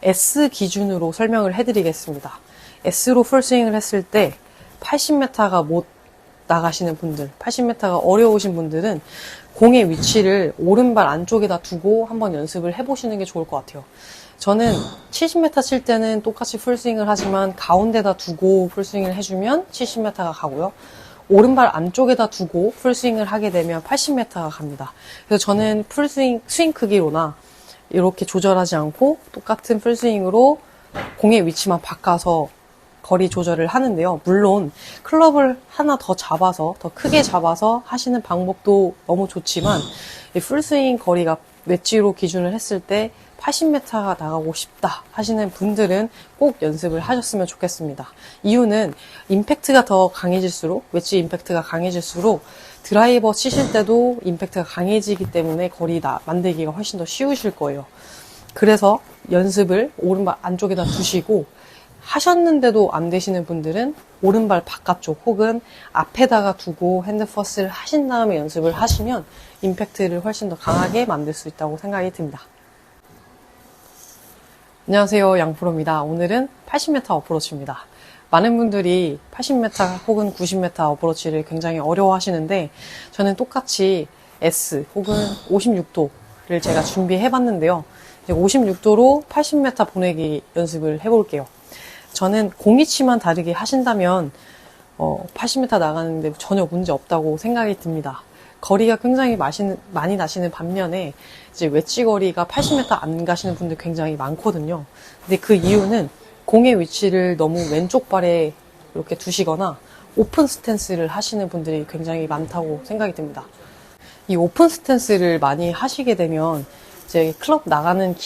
S 기준으로 설명을 해드리겠습니다. S로 풀스윙을 했을 때 80m가 못 나가시는 분들, 80m가 어려우신 분들은 공의 위치를 오른발 안쪽에다 두고 한번 연습을 해보시는 게 좋을 것 같아요. 저는 70m 칠 때는 똑같이 풀스윙을 하지만 가운데다 두고 풀스윙을 해주면 70m가 가고요. 오른발 안쪽에다 두고 풀스윙을 하게 되면 80m가 갑니다. 그래서 저는 스윙 크기로나 이렇게 조절하지 않고 똑같은 풀스윙으로 공의 위치만 바꿔서 거리 조절을 하는데요. 물론 클럽을 하나 더 잡아서, 더 크게 잡아서 하시는 방법도 너무 좋지만 이 풀스윙 거리가 웨지로 기준을 했을 때 80m가 나가고 싶다 하시는 분들은 꼭 연습을 하셨으면 좋겠습니다. 이유는 임팩트가 더 강해질수록, 웨지 임팩트가 강해질수록 드라이버 치실 때도 임팩트가 강해지기 때문에 거리 만들기가 훨씬 더 쉬우실 거예요. 그래서 연습을 오른발 안쪽에다 두시고 하셨는데도 안 되시는 분들은 오른발 바깥쪽 혹은 앞에다가 두고 핸드 퍼스를 하신 다음에 연습을 하시면 임팩트를 훨씬 더 강하게 만들 수 있다고 생각이 듭니다. 안녕하세요, 양프로입니다. 오늘은 80m 어프로치입니다. 많은 분들이 80m 혹은 90m 어프로치를 굉장히 어려워 하시는데 저는 똑같이 S 혹은 56도를 제가 준비해 봤는데요. 56도로 80m 보내기 연습을 해볼게요. 저는 공이치만 다르게 하신다면 80m 나가는데 전혀 문제 없다고 생각이 듭니다. 거리가 굉장히 많이 나시는 반면에 이제 웨지 거리가 80m 안 가시는 분들 굉장히 많거든요. 근데 그 이유는 공의 위치를 너무 왼쪽 발에 이렇게 두시거나 오픈 스탠스를 하시는 분들이 굉장히 많다고 생각이 듭니다. 이 오픈 스탠스를 많이 하시게 되면 이제 클럽 나가는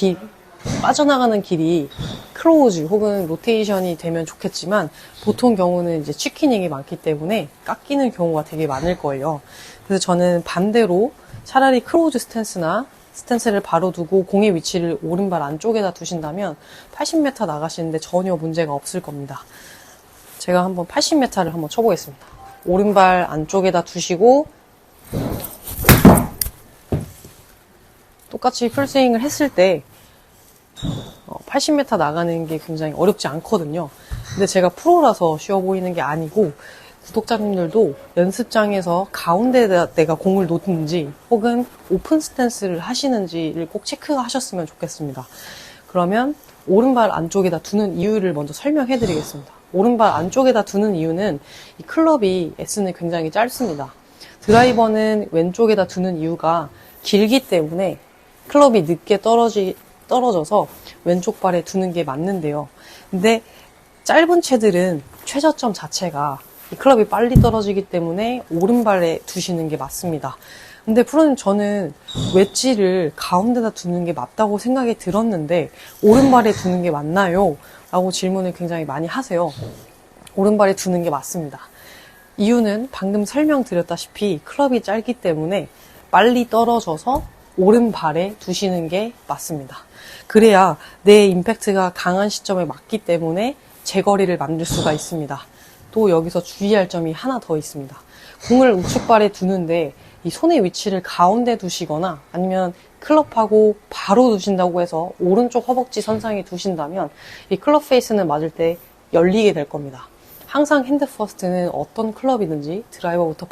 빠져나가는 길이 클로즈 혹은 로테이션이 되면 좋겠지만 보통 경우는 이제 치키닝이 많기 때문에 깎이는 경우가 되게 많을 거예요. 그래서 저는 반대로 차라리 클로즈 스탠스를 바로 두고 공의 위치를 오른발 안쪽에다 두신다면 80m 나가시는데 전혀 문제가 없을 겁니다. 제가 한번 80m를 한번 쳐보겠습니다. 오른발 안쪽에다 두시고 똑같이 풀스윙을 했을 때 80m 나가는 게 굉장히 어렵지 않거든요. 근데 제가 프로라서 쉬워 보이는 게 아니고 구독자님들도 연습장에서 가운데에다 내가 공을 놓는지 혹은 오픈 스탠스를 하시는지를 꼭 체크하셨으면 좋겠습니다. 그러면 오른발 안쪽에다 두는 이유를 먼저 설명해 드리겠습니다. 오른발 안쪽에다 두는 이유는 이 클럽이 S는 굉장히 짧습니다. 드라이버는 왼쪽에다 두는 이유가 길기 때문에 클럽이 늦게 떨어져서 왼쪽 발에 두는 게 맞는데요. 근데 짧은 채들은 최저점 자체가 이 클럽이 빨리 떨어지기 때문에 오른발에 두시는 게 맞습니다. 근데 프로님 저는 웨지를 가운데다 두는 게 맞다고 생각이 들었는데 오른발에 두는 게 맞나요? 라고 질문을 굉장히 많이 하세요. 오른발에 두는 게 맞습니다. 이유는 방금 설명드렸다시피 클럽이 짧기 때문에 빨리 떨어져서 오른발에 두시는 게 맞습니다. 그래야 내 임팩트가 강한 시점에 맞기 때문에 제거리를 만들 수가 있습니다. 또 여기서 주의할 점이 하나 더 있습니다. 공을 우측발에 두는데 이 손의 위치를 가운데 두시거나 아니면 클럽하고 바로 두신다고 해서 오른쪽 허벅지 선상에 두신다면 이 클럽 페이스는 맞을 때 열리게 될 겁니다. 항상 핸드 퍼스트는 어떤 클럽이든지 드라이버부터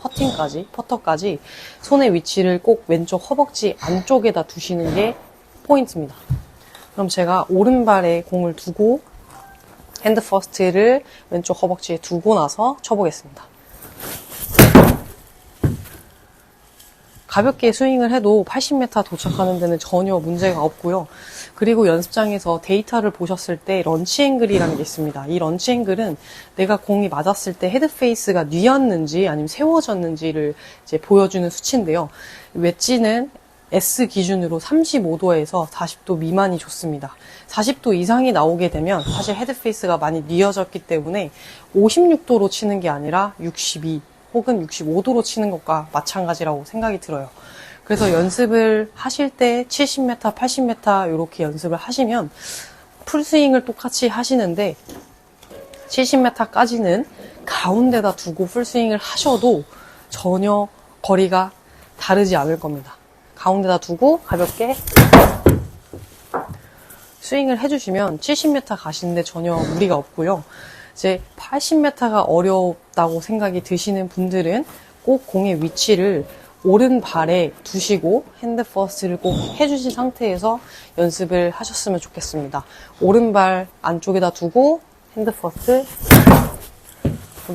퍼터까지 손의 위치를 꼭 왼쪽 허벅지 안쪽에다 두시는 게 포인트입니다. 그럼 제가 오른발에 공을 두고 핸드 퍼스트를 왼쪽 허벅지에 두고 나서 쳐보겠습니다. 가볍게 스윙을 해도 80m 도착하는 데는 전혀 문제가 없고요. 그리고 연습장에서 데이터를 보셨을 때 런치 앵글이라는 게 있습니다. 이 런치 앵글은 내가 공이 맞았을 때 헤드 페이스가 뉘었는지 아니면 세워졌는지를 이제 보여주는 수치인데요. 웨지는 S 기준으로 35도에서 40도 미만이 좋습니다. 40도 이상이 나오게 되면 사실 헤드 페이스가 많이 뉘어졌기 때문에 56도로 치는 게 아니라 62 혹은 65도로 치는 것과 마찬가지라고 생각이 들어요. 그래서 연습을 하실 때 70m, 80m 이렇게 연습을 하시면 풀스윙을 똑같이 하시는데 70m까지는 가운데다 두고 풀스윙을 하셔도 전혀 거리가 다르지 않을 겁니다. 가운데다 두고 가볍게 스윙을 해주시면 70m 가시는데 전혀 무리가 없고요. 이제 80m가 어렵다고 생각이 드시는 분들은 꼭 공의 위치를 오른발에 두시고 핸드 퍼스트를 꼭 해주신 상태에서 연습을 하셨으면 좋겠습니다. 오른발 안쪽에다 두고 핸드 퍼스트.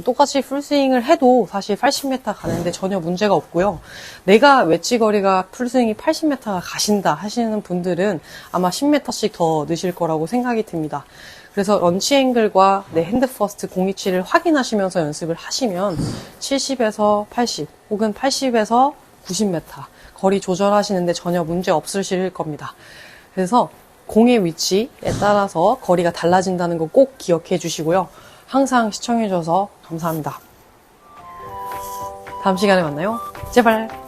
똑같이 풀스윙을 해도 사실 80m 가는데 전혀 문제가 없고요. 내가 웨지 거리가 풀스윙이 80m가 가신다 하시는 분들은 아마 10m씩 더 넣으실 거라고 생각이 듭니다. 그래서 런치 앵글과 내 핸드 퍼스트 공 위치를 확인하시면서 연습을 하시면 70에서 80 혹은 80에서 90m 거리 조절하시는데 전혀 문제 없으실 겁니다. 그래서 공의 위치에 따라서 거리가 달라진다는 거 꼭 기억해 주시고요. 항상 시청해 주셔서 감사합니다. 다음 시간에 만나요. 제발.